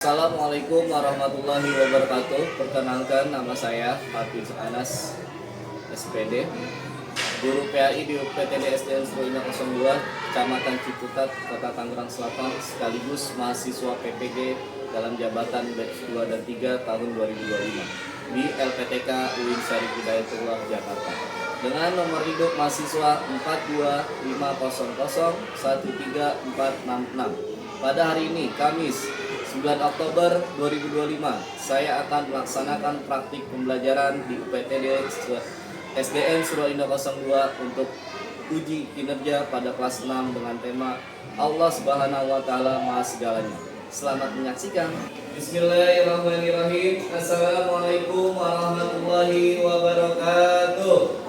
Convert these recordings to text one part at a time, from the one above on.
Assalamualaikum warahmatullahi wabarakatuh. Perkenalkan, nama saya Hafiz Anas, SPD, guru PAI di UPTD SDN Seruina 02, Kecamatan Ciputat, Kota Tangerang Selatan, sekaligus mahasiswa PPG dalam jabatan batch 2 dan 3 tahun 2025 di LPTK UIN Syarif Hidayatullah Jakarta dengan nomor hidup mahasiswa 42500134666. Pada hari ini, Kamis 9 Oktober 2025, saya akan melaksanakan praktik pembelajaran di UPTD SDN Seruina 02 untuk uji kinerja pada kelas 6 dengan tema Allah Subhanahu wa Ta'ala Maha Segalanya. Selamat menyaksikan. Bismillahirrahmanirrahim. Assalamualaikum warahmatullahi wabarakatuh.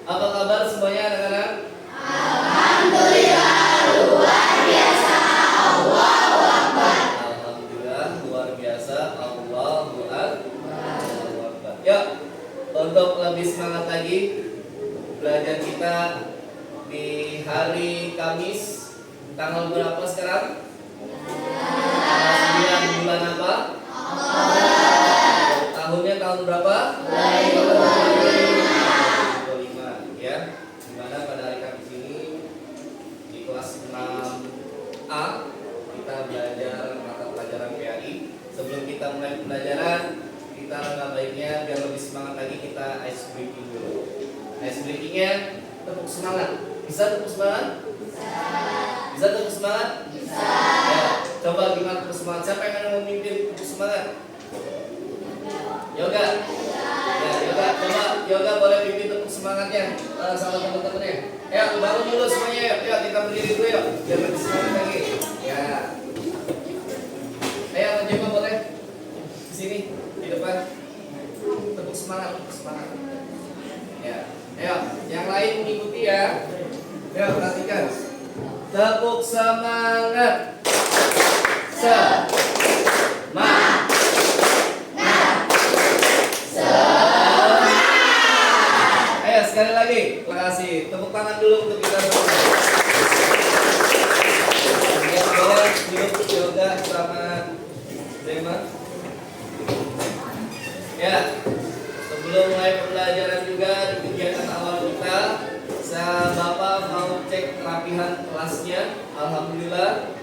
Apa kabar semuanya anak-anak? Alhamdulillah luar biasa, Allahu Akbar. Alhamdulillah luar biasa, Allahu Akbar. Yuk, untuk lebih semangat lagi belajar kita di hari Kamis tanggal berapa sekarang? Tanggal 9 bulan apa? Tahunnya tahun berapa? 2025 ya. Dimana pada hari Kamis ini di kelas 6A kita belajar mata pelajaran PAI. Sebelum kita mulai pembelajaran, kita langkah baiknya biar lebih semangat lagi kita ice breaking dulu. Ice breakingnya tepuk semangat. Bisa tepuk semangat? Bisa tepuk semangat? Bisa. Ya, coba gimana tepuk semangat? Siapa yang akan memimpin tepuk semangat? Yoga. Ya, Yoga, coba Yoga boleh pimpin tepuk semangatnya sama teman-temannya. Ya, bangun dulu semuanya ya. Ya, kita berdiri dulu ya. Biar lebih semangat lagi. Ya. Ayo, coba boleh di sini di depan. Tepuk semangat, tepuk semangat. Ya. Ayo, yang lain mengikuti ya. Ya, perhatikan. Tepuk semangat. Ayo sekali lagi, terima kasih. Tepuk tangan dulu untuk kita semua. Ya, boleh duduk Yoga sama Zema. Ya, sebelum mulai pembelajaran juga di kegiatan awal kita, Bapak mau cek kerapihan kelasnya. Alhamdulillah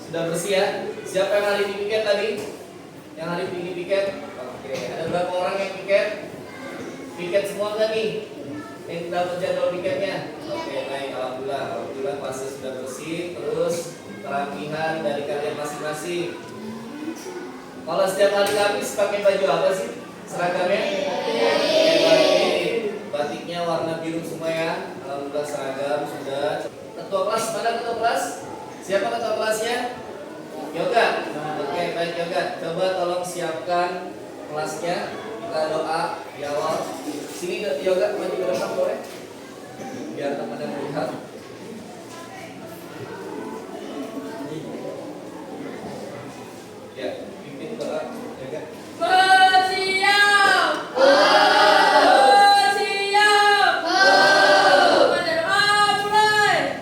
sudah bersih ya. Siapa yang hari ini piket tadi? Yang hari ini piket? Oke, ada berapa orang yang piket? Piket semua kan nih? Yang dapat jadwal piketnya? Oke, baik, alhamdulillah. Alhamdulillah kelasnya sudah bersih. Terus kerapihan dari kalian masing-masing. Kalau setiap hari Kamis pakai baju apa sih? Seragamnya? Batiknya warna biru semua ya. Alhamdulillah seragam sudah. Ketua kelas, mana ketua kelas? Siapa ketua kelasnya? Yoga. Oke, baik Yoga. Coba tolong siapkan kelasnya. Kita doa di awal. Sini Yoga maju ke depan boleh? Biar teman-teman melihat. Ya, pimpin doa Yoga. Bersiap. Bersiap. Berdoa mulai.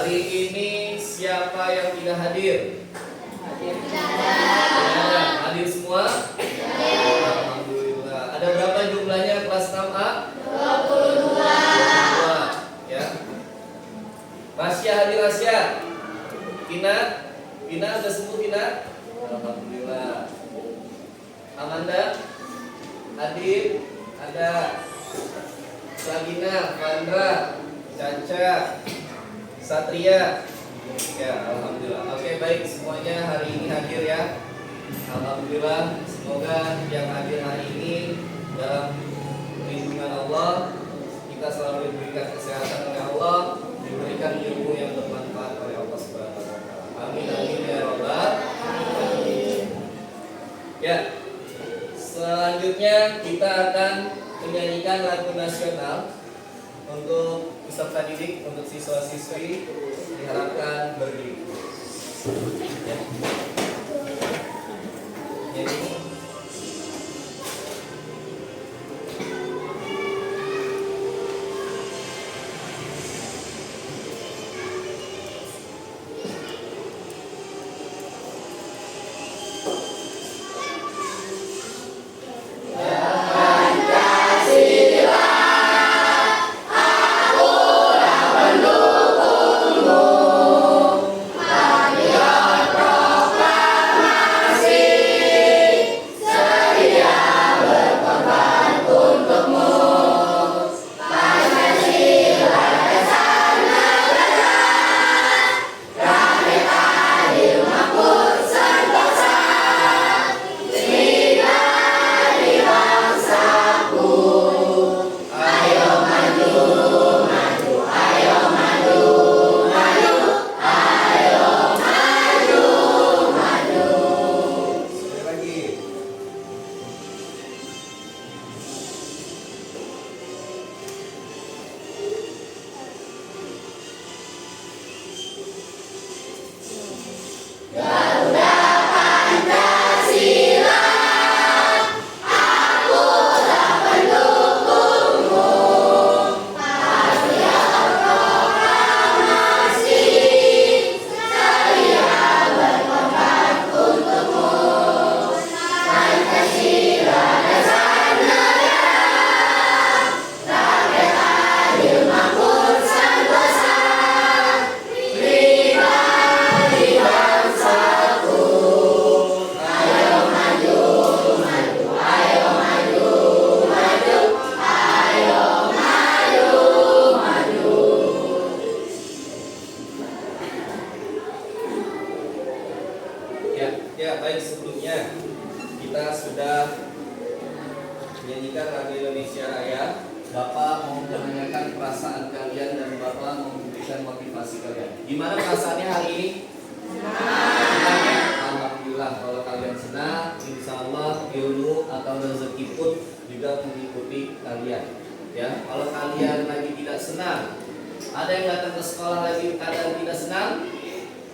Hari ini siapa yang tidak hadir? Ya, hadir semua? Alhamdulillah. Ada berapa jumlahnya kelas 6A? 22. Ya. Rasya hadir Rasya. Tina udah sembuh Tina? Alhamdulillah. Amanda hadir? Ada. Sagina, Vandra, Caca, Satria. Ya, alhamdulillah. Oke, baik, semuanya hari ini hadir ya. Alhamdulillah. Semoga yang hadir hari ini dalam lindungan Allah, kita selalu diberikan kesehatan oleh Allah, diberikan ilmu yang bermanfaat oleh Allah Subhanahu wa taala. Amin amin ya rabbal alamin. Ya. Selanjutnya kita akan menyanyikan lagu nasional untuk peserta didik, untuk siswa-siswi diharapkan berdiri. Ya. Nyanyi. Ya, baik, sebelumnya kita sudah menyanyikan lagu Indonesia Raya. Bapak mau menanyakan perasaan kalian dan Bapak mau memberikan motivasi kalian. Gimana perasaannya hari ini? Senang ya? Alhamdulillah. Kalau kalian senang, insya Allah ilmu atau rezeki pun juga mengikuti kalian. Ya, kalau kalian lagi tidak senang, ada yang datang ke sekolah lagi keadaan tidak senang,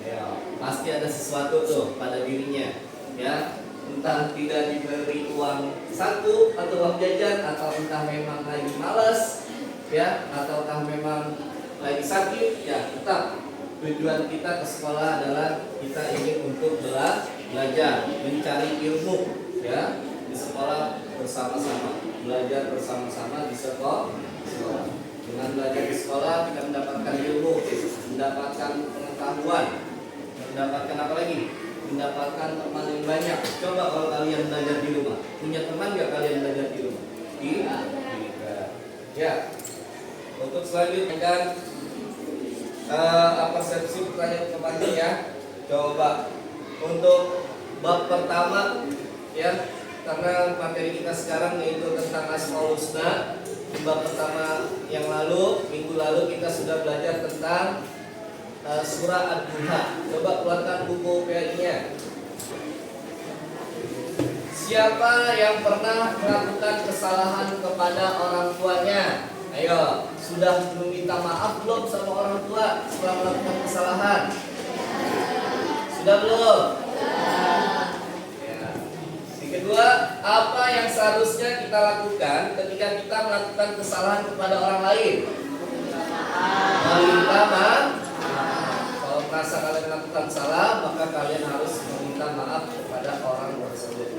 ya, pasti ada sesuatu tuh pada dirinya, ya, entah tidak diberi uang saku atau uang jajan, atau entah memang lagi malas, ya, ataukah memang lagi sakit, ya, tetap tujuan kita ke sekolah adalah kita ingin untuk belajar, mencari ilmu, ya, di sekolah bersama-sama, belajar bersama-sama di sekolah. Dengan belajar di sekolah kita mendapatkan ilmu, mendapatkan pengetahuan, mendapatkan apa lagi? Mendapatkan teman yang banyak. Coba kalau kalian belajar di rumah, punya teman nggak kalian belajar di rumah? Tidak. Ya. Untuk selanjutnya kan persepsi pertanyaan kemarin ya. Coba untuk bab pertama ya, karena materi kita sekarang yaitu tentang Asmaul Husna. Di bab pertama yang lalu, minggu lalu kita sudah belajar tentang surah Ad-Duha. Coba keluarkan buku PAI-nya. Siapa yang pernah melakukan kesalahan kepada orang tuanya? Ayo, sudah meminta maaf belum sama orang tua setelah melakukan kesalahan? Sudah belum? Ya. Yang kedua, apa yang seharusnya kita lakukan ketika kita melakukan kesalahan kepada orang lain? Meminta maaf. merasa kalian melakukan salah, maka kalian harus meminta maaf kepada orang tersebut,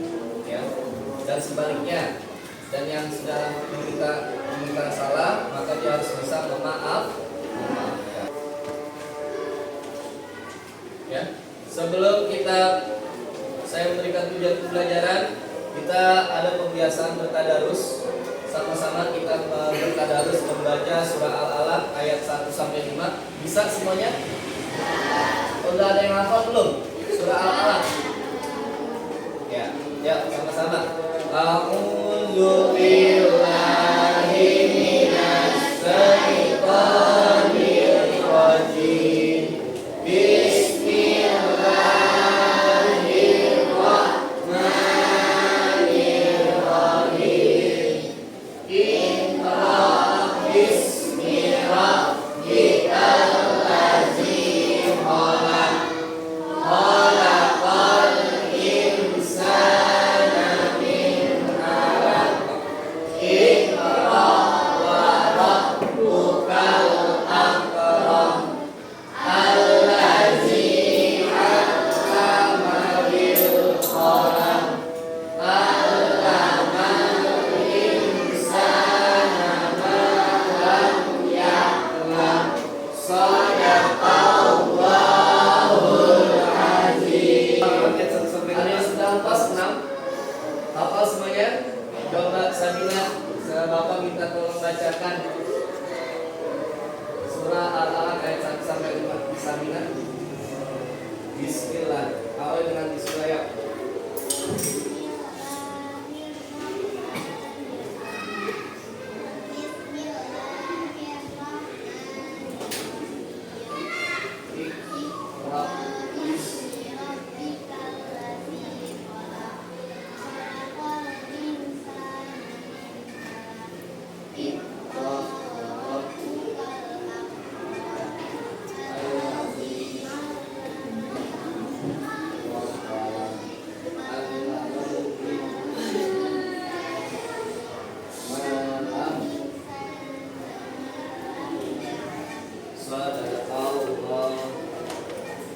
ya. Dan sebaliknya, dan yang sudah meminta salah, maka dia harus bisa memaafkan. Ya. Sebelum saya memberikan tujuan pembelajaran, kita ada pembiasaan bertadarus. Sama-sama kita bertadarus membaca surah Al-Alaq ayat 1 sampai 5. Bisa semuanya? Udah ada yang hafal belum? Surah Al-Alaq. Ya, sama-sama. A'udzu billahi minasy syaithanir rajim. Hafal semuanya? Coba Sabina, Bapak minta tolong bacakan surah Al-Alaq ayat 1 sampai 5. Sabina. Bismillah. Awal dengan bismillah ya.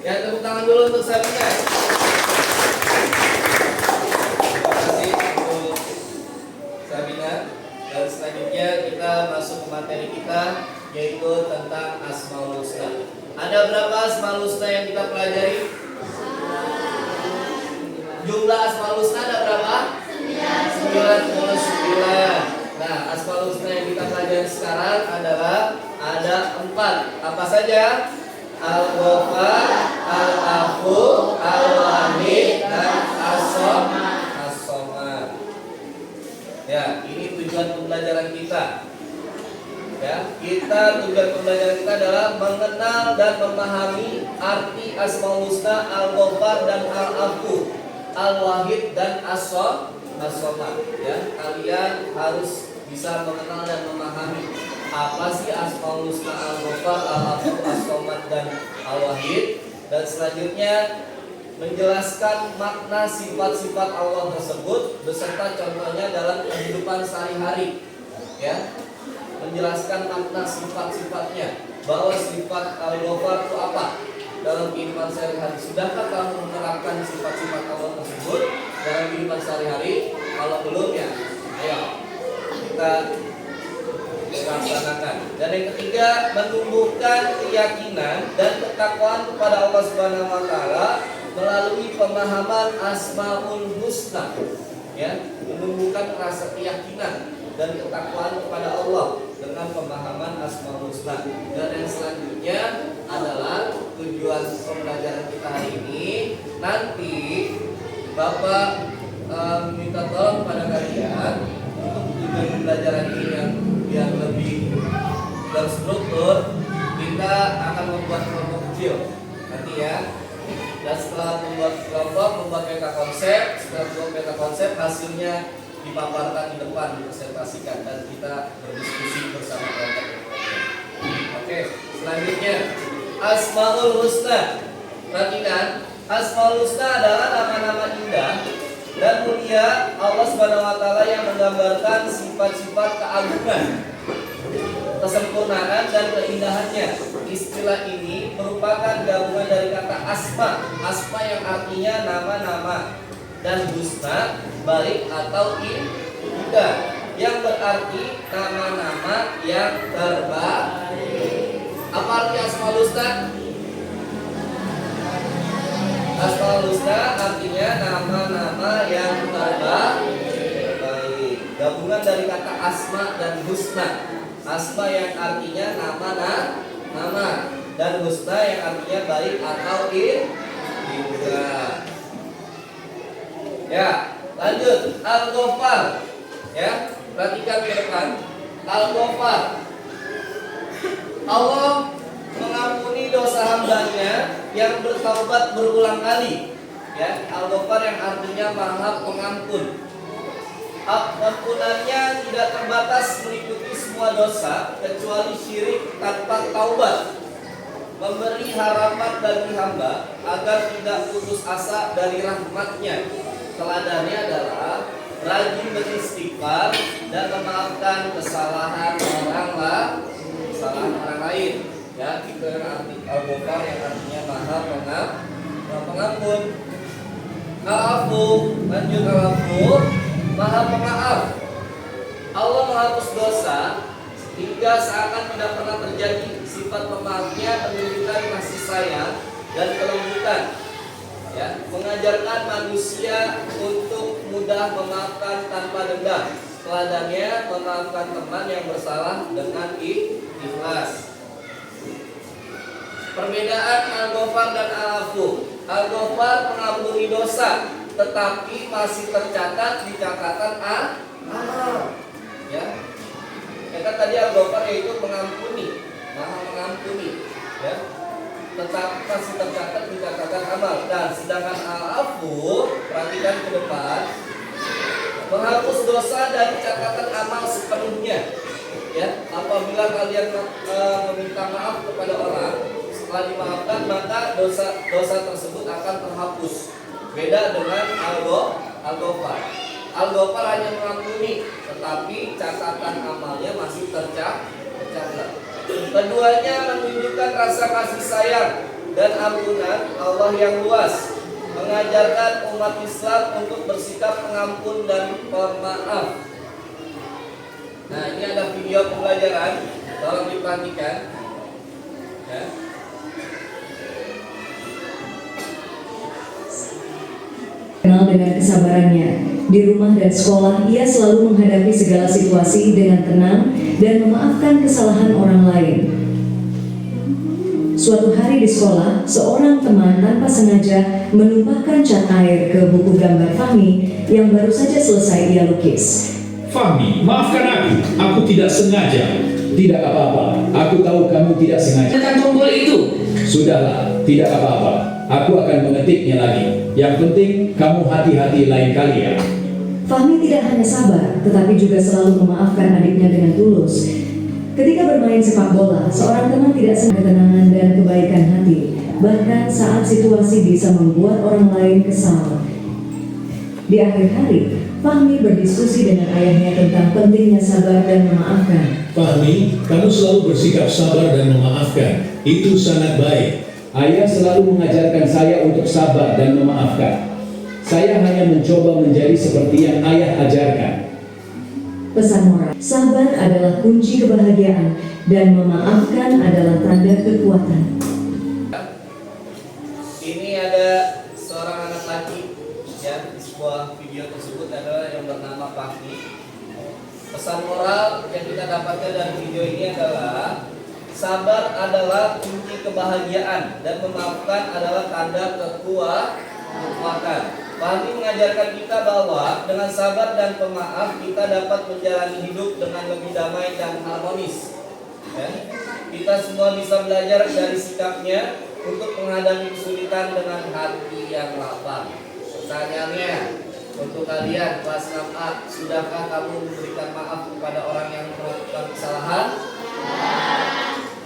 Ya, tepuk tangan dulu untuk Sabina. Terima kasih untuk Sabina. Dan selanjutnya kita masuk ke materi kita, yaitu tentang Asmaul Husna. Ada berapa Asmaul Husna yang kita pelajari? Jumlah Asmaul Husna ada berapa? 99. Nah, Asmaul Husna yang kita pelajari sekarang adalah ada 4. Apa saja? Al-Ghafar, Al-Afu, Al-Wahid, dan As-Somad. Ya, ini tujuan pembelajaran kita. Ya, tujuan pembelajaran kita adalah mengenal dan memahami arti Asmaul Husna, Al-Ghafar dan Al-Afu, Al-Wahid dan As-Somad. Ya, kalian harus bisa mengenal dan memahami apa sih Asmaul Husna, Al-Ghafar, Al-Afu, As-Somad dan Al-Wahid, dan selanjutnya menjelaskan makna sifat-sifat Allah tersebut beserta contohnya dalam kehidupan sehari-hari. Ya, menjelaskan makna sifat-sifatnya, bahwa sifat Al-Ghafar itu apa dalam kehidupan sehari-hari. Sudahkah kamu menerapkan sifat-sifat Allah tersebut dalam kehidupan sehari-hari? Kalau belum, ya ayo kita laksanakan. Dan yang ketiga, menumbuhkan keyakinan dan ketakwaan kepada Allah Subhanahu wa taala melalui pemahaman Asmaul Husna. Ya, menumbuhkan rasa keyakinan dan ketakwaan kepada Allah dengan pemahaman Asmaul Husna. Dan yang selanjutnya adalah tujuan pembelajaran kita hari ini. Nanti Bapak minta tolong pada kalian untuk tujuan pembelajaran ini yang biar lebih terstruktur, kita akan membuat kelompok kecil nanti ya. Dan setelah membuat kelompok, membuat peta konsep, setelah membuat peta konsep, hasilnya dipaparkan di depan, dipresentasikan, dan kita berdiskusi bersama kelompok. Oke, selanjutnya Asmaul Husna. Perhatikan, Asmaul Husna adalah nama-nama indah dan mulia Allah Subhanahu wa taala yang menggambarkan sifat-sifat keagungan. kesempurnaan dan keindahannya. Istilah ini merupakan gabungan dari kata asma, asma yang artinya nama-nama, dan husna, baik atau indah, yang berarti nama-nama yang terbaik. Apa arti asmaul husna? Asmaul husna artinya nama-nama yang terbaik. Gabungan dari kata asma dan husna. Asma yang artinya nama, dan husna yang artinya baik atau indah. Ya, lanjut. Al-Ghaffar. Ya, perhatikan ke depan. Al-Ghaffar. Allah mengampuni dosa hambanya yang bertaubat berulang kali. Ya, Al-Ghaffar yang artinya Maha Pengampun. Ampunannya tidak terbatas meliputi semua dosa kecuali syirik tanpa taubat. Memberi harapan bagi hamba agar tidak putus asa dari rahmatnya. Teladannya adalah rajin beristighfar dan memaafkan kesalahan orang lain. Ya, itu yang arti Al-Ghaffar yang artinya Maha Pengampun. Al-Afu, lanjut Al-Afu, Maha Pemaaf. Allah menghapus dosa hingga seakan tidak pernah terjadi. Sifat pemaafnya menunjukkan kasih sayang dan kelembutan. Ya, mengajarkan manusia untuk mudah memaafkan tanpa dendam. Teladannya memaafkan teman yang bersalah dengan ikhlas. Perbedaan Al-Ghaffar dan Al-Afu. Al-Ghaffar mengampuni dosa, tetapi masih tercatat di catatan amal. Ya, kan tadi Al-Ghaffar yaitu mengampuni, Maha mengampuni. Ya, tetapi masih tercatat di catatan amal. Dan sedangkan Al-Afu, perhatikan ke depan, menghapus dosa dari catatan amal sepenuhnya. Ya, apabila kalian meminta maaf kepada orang, setelah dimaafkan maka dosa tersebut akan terhapus. Beda dengan Al-Ghaffar. Al-Ghaffar hanya mengampuni, tetapi catatan amalnya masih tercatat. Keduanya menunjukkan rasa kasih sayang dan ampunan Allah yang luas, mengajarkan umat Islam untuk bersikap pengampun dan pemaaf. Nah, ini ada video pembelajaran, tolong diperhatikan. Ya. Kenal dengan kesabarannya. Di rumah dan sekolah, ia selalu menghadapi segala situasi dengan tenang dan memaafkan kesalahan orang lain. Suatu hari di sekolah, seorang teman tanpa sengaja menumpahkan cat air ke buku gambar Fahmi yang baru saja selesai ia lukis. Fahmi, maafkan aku tidak sengaja. Tidak apa-apa, aku tahu kamu tidak sengaja. Tekan tombol itu. Sudahlah, tidak apa-apa. Aku akan mengetiknya lagi. Yang penting kamu hati-hati lain kali ya. Fahmi tidak hanya sabar, tetapi juga selalu memaafkan adiknya dengan tulus. Ketika bermain sepak bola, seorang teman tidak sengaja ketenangan dan kebaikan hati. Bahkan saat situasi bisa membuat orang lain kesal. Di akhir hari, Fahmi berdiskusi dengan ayahnya tentang pentingnya sabar dan memaafkan. Fahmi, kamu selalu bersikap sabar dan memaafkan. Itu sangat baik. Ayah selalu mengajarkan saya untuk sabar dan memaafkan. Saya hanya mencoba menjadi seperti yang ayah ajarkan. Pesan moral, sabar adalah kunci kebahagiaan dan memaafkan adalah tanda kekuatan. Ini ada seorang anak laki, ya, di sebuah video tersebut adalah yang bernama Fahmi. Pesan moral yang kita dapatkan dari video ini adalah sabar adalah kunci kebahagiaan dan memaafkan adalah tanda kekuatan. Fahmi mengajarkan kita bahwa dengan sabar dan pemaaf kita dapat menjalani hidup dengan lebih damai dan harmonis. Ya. Kita semua bisa belajar dari sikapnya untuk menghadapi kesulitan dengan hati yang lapang. Pertanyaannya, untuk kalian kelas 6A, sudahkah kamu memberikan maaf kepada orang yang melakukan kesalahan?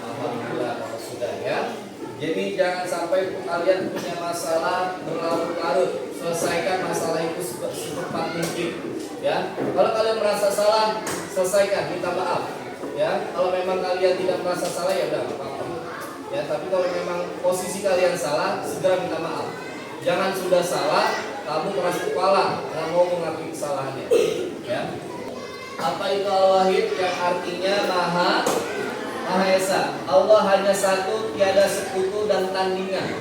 Alhamdulillah kalau sudah ya. Jadi jangan sampai kalian punya masalah berlarut-larut, selesaikan masalah itu secepat mungkin. Ya, kalau kalian merasa salah, selesaikan, minta maaf. Ya, kalau memang kalian tidak merasa salah ya udah nggak apa-apa. Ya, tapi kalau memang posisi kalian salah, segera minta maaf. Jangan sudah salah, kamu keras kepala, nggak mau mengakui kesalahannya. Ya. Apa itu Al-Wahid? Yang artinya Maha Esa. Allah hanya satu, tiada sekutu dan tandingan.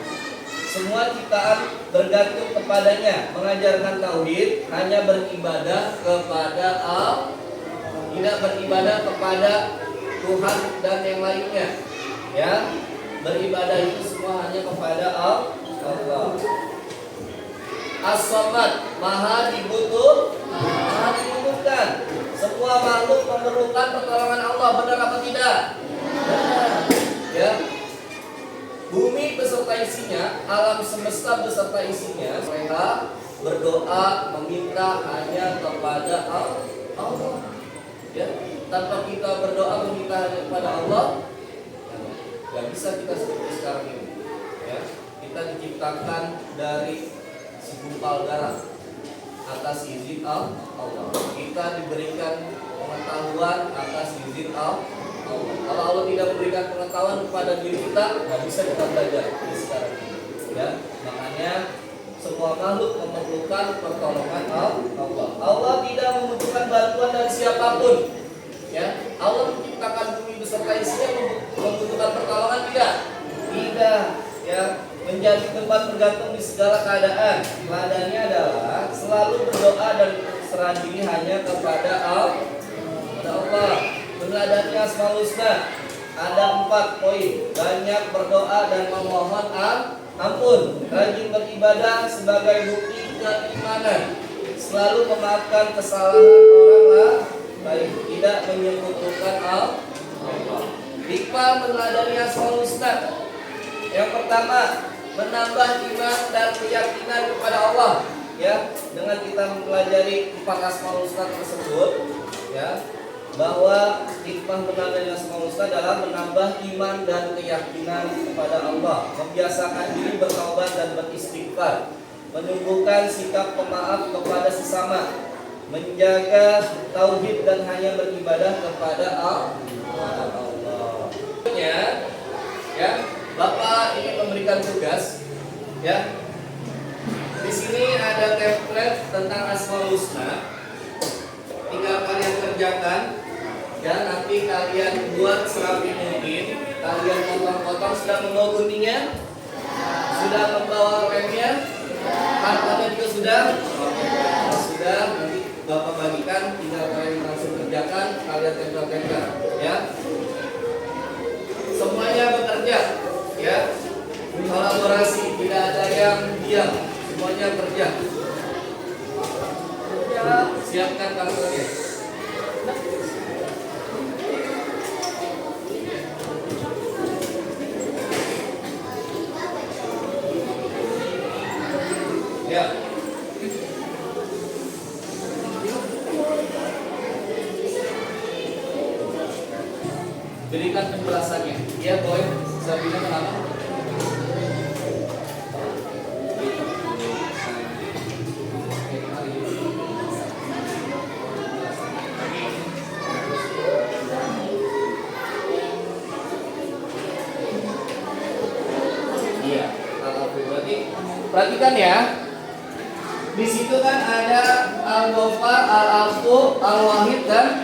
Semua ciptaan bergantung kepadanya. Mengajarkan tauhid, hanya beribadah kepada Allah, tidak beribadah kepada Tuhan dan yang lainnya. Ya, beribadah itu semua hanya kepada Allah. As-Samad, maha dibutuhkan. Semua makhluk memerlukan pertolongan Allah, benar apa tidak? Benar. Ya. Bumi beserta isinya, alam semesta beserta isinya, mereka berdoa meminta hanya kepada Allah. Ya, tanpa kita berdoa meminta hanya kepada Allah, nggak bisa kita seperti sekarang ini. Ya, kita diciptakan dari segumpal darah atas izin Allah. Kita diberikan pengetahuan atas izin Allah. Kalau Allah tidak memberikan pengetahuan kepada diri kita, nggak bisa kita belajar di sekarang ini. Ya, makanya semua makhluk memerlukan pertolongan Allah. Allah tidak membutuhkan bantuan dari siapapun. Ya, Allah menciptakan bumi beserta isinya membutuhkan pertolongan tidak? Tidak. Ya, menjadi tempat bergantung di segala keadaan. Teladannya adalah selalu berdoa dan berserah diri hanya kepada Allah. Meneladani Asmaul Husna ada 4 poin. Banyak berdoa dan memohon ampun, rajin beribadah sebagai bukti keimanan, selalu memaafkan kesalahan orang lain, tidak menyekutukan Allah. Hikmah meneladani Asmaul Husna. Yang pertama, menambah iman dan keyakinan kepada Allah. Ya, dengan kita mempelajari 4 Asmaul Husna tersebut, ya, bahwa hikmah meneladani Asmaul Husna adalah menambah iman dan keyakinan kepada Allah, membiasakan diri bertaubat dan beristighfar, menumbuhkan sikap pemaaf kepada sesama, menjaga tauhid dan hanya beribadah kepada Allah. Ya, Bapak ingin memberikan tugas. Ya, di sini ada template tentang Asmaul Husna. Tinggal kalian kerjakan. Ya, nanti kalian buat serapi mungkin. Kalian potong-potong. Sudah membawa guntingnya? Sudah membawa remnya? Kartonnya juga sudah? Sudah. Nanti Bapak bagikan. Tinggal kalian langsung kerjakan. Kalian tempel-tempel. Ya. Semuanya bekerja. Ya. Kolaborasi. Tidak ada yang diam. Semuanya kerja. Siapkan kartunya. Ya. Berikan penjelasannya. Ya, boy. Sabina kenapa? Perhatikan ya. Di situ kan ada Al-Ghaffar, Al-Afu, Al-Wahid dan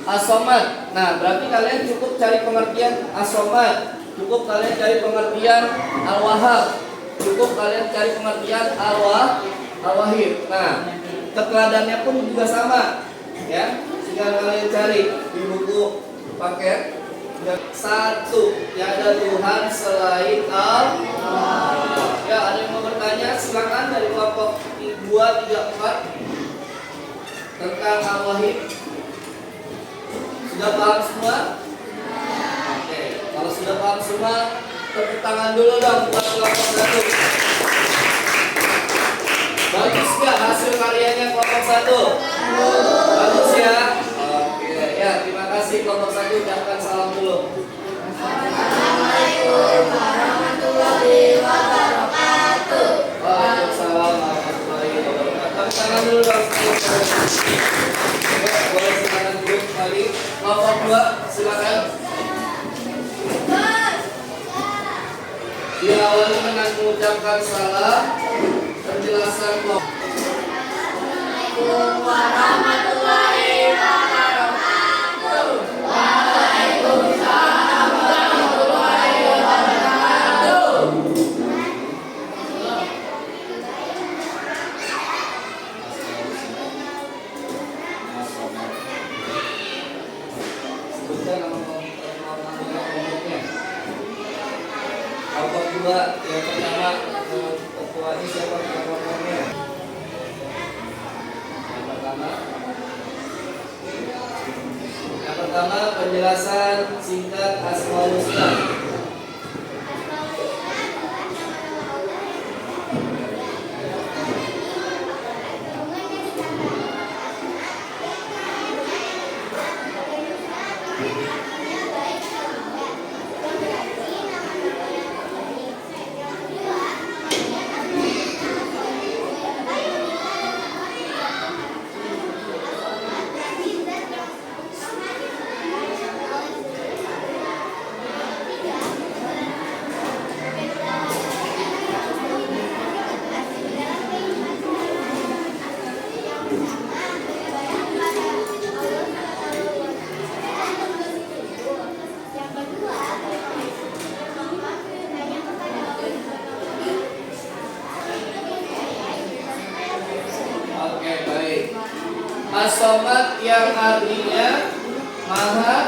As-Samad. Nah, berarti kalian cukup cari pengertian As-Samad, cukup kalian cari pengertian Al-Wahhab, cukup kalian cari pengertian Al-Wahid. Nah, keteladannya pun juga sama. Ya, tinggal kalian cari di buku paket. Satu, tiada Tuhan selain Allah. Ya, ada yang mau bertanya? Silakan dari kelompok 2, 3, 4 tentang Al-Wahid. Sudah paham semua? Oke, kalau sudah paham semua, tepuk tangan dulu dong buat kelompok 1. Bagus gak hasil karyanya kelompok 1? Bagus ya? Oke, ya terima kasih kelompok 1. Ucapkan salam dulu. Assalamualaikum warahmatullahi wabarakatuh. Waalaikumsalam warahmatullahi wabarakatuh. Tepuk tangan dulu dong. Boleh silakan duduk kembali. Kelompok 2 Diawali dengan mengucapkan salam. Penjelasan kelompok. Warahmatullahi wabarakatuh. Waalaikumsalam warahmatullahi wabarakatuh. Sebutkan nama kelompoknya. Kelompok dua yang pertama, ketuanya siapa kelompoknya? Yang pertama penjelasan singkat Asmaul Husna. Oke, baik. As-Somad yang artinya Maha.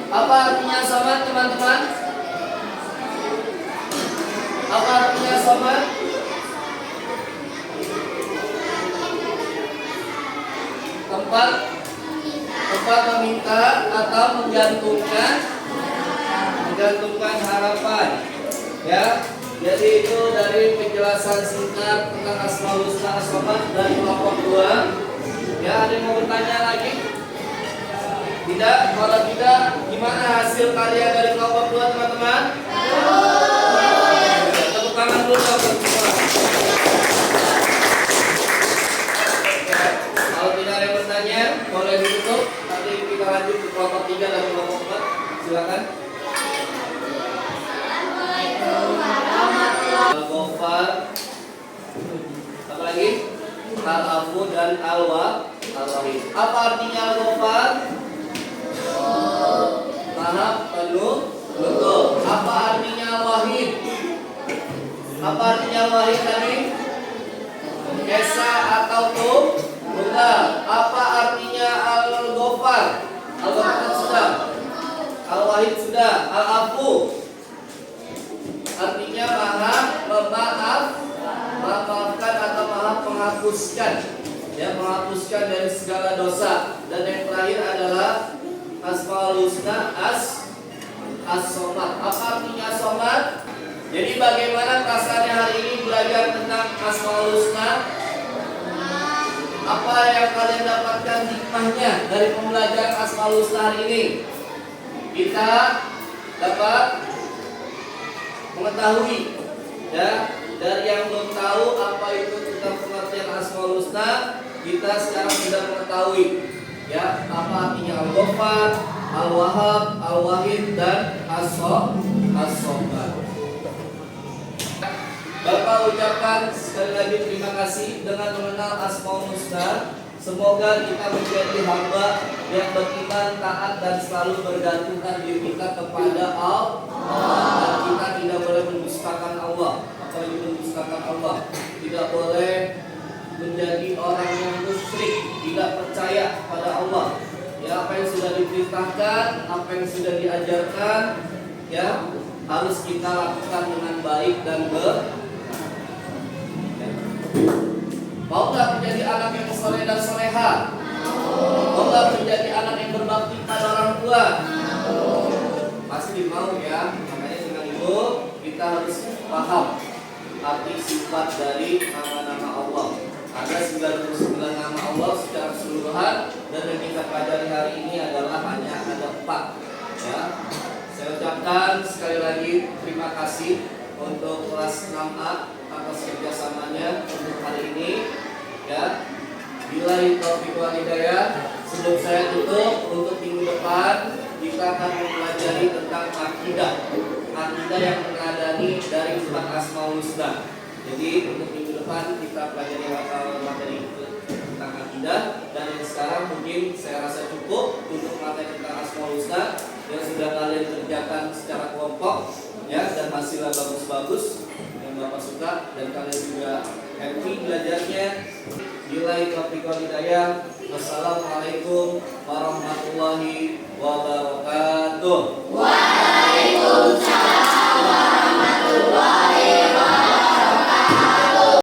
Apa artinya Somad, teman-teman? Apa artinya Somad? Tempat meminta atau menggantungkan harapan. Ya. Jadi itu dari penjelasan singkat tentang Asmaul Husna As-Somad dari kelompok 2. Ya, ada yang mau bertanya lagi? Tidak? Kalau tidak, gimana hasil karya dari kelompok 2, teman-teman? Tepuk tangan dulu kelompok 2. Kalau tidak ada yang bertanya, boleh ditutup. Nanti kita lanjut ke kelompok 3 dan kelompok 4. Silakan. Al-Ghafar, apa lagi? Al-Afu dan Al-Wahid. Apa artinya Al-Ghafar? Maha penuh. Betul. Apa artinya Al-Wahid? Apa artinya Al-Wahid tadi? Esa atau tunggal. Apa artinya Al-Ghafar? Al-Ghafar sudah. Al-Wahid sudah. Al-Afu artinya maha memaafkan atau maha menghapuskan, ya, menghapuskan dari segala dosa. Dan yang terakhir adalah Asmaul Husna As-Somad. Apa artinya Somad? Jadi bagaimana perasaannya hari ini belajar tentang Asmaul Husna? Apa yang kalian dapatkan hikmahnya dari pembelajaran Asmaul Husna hari ini? Kita dapat mengetahui, ya, dari yang belum tahu apa itu tentang pengertian Asmaul Husna, kita sekarang sudah mengetahui, ya, apa artinya Al-Ghafar, Al-Wahhab, Al-Wahid dan As-Somad. Bapak ucapkan sekali lagi terima kasih dengan mengenal Asmaul Husna. Semoga kita menjadi hamba yang beriman, taat dan selalu bergantungkan diri kita kepada Allah. Dan kita tidak boleh mendustakan Allah, apalagi mendustakan Allah. Tidak boleh menjadi orang yang musyrik, tidak percaya pada Allah. Ya, apa yang sudah diperintahkan, apa yang sudah diajarkan, ya, harus kita lakukan dengan baik dan Mau nggak menjadi anak yang soleh dan soleha? Mau nggak menjadi anak yang berbakti pada orang tua? Pasti mau, ya. Makanya dengan itu kita harus paham arti sifat dari nama-nama Allah. Ada 99 nama Allah secara keseluruhan, dan yang kita pelajari hari ini adalah hanya ada 4. Ya. Saya ucapkan sekali lagi terima kasih untuk kelas 6A atas kerjasamanya untuk hari ini, ya. Billahi taufiq wal hidayah. Sebelum saya tutup, untuk minggu depan kita akan mempelajari tentang akidah. akidah yang meneladani dari 4 Asmaul Husna. Jadi untuk minggu depan kita pelajari materi tentang akidah, dan yang sekarang mungkin saya rasa cukup untuk materi tentang Asmaul Husna yang sudah kalian kerjakan secara kelompok ya, dan hasilnya bagus-bagus yang Bapak suka dan kalian juga happy belajarnya. Billahi taufiq wal hidayah. Wassalamualaikum warahmatullahi wabarakatuh.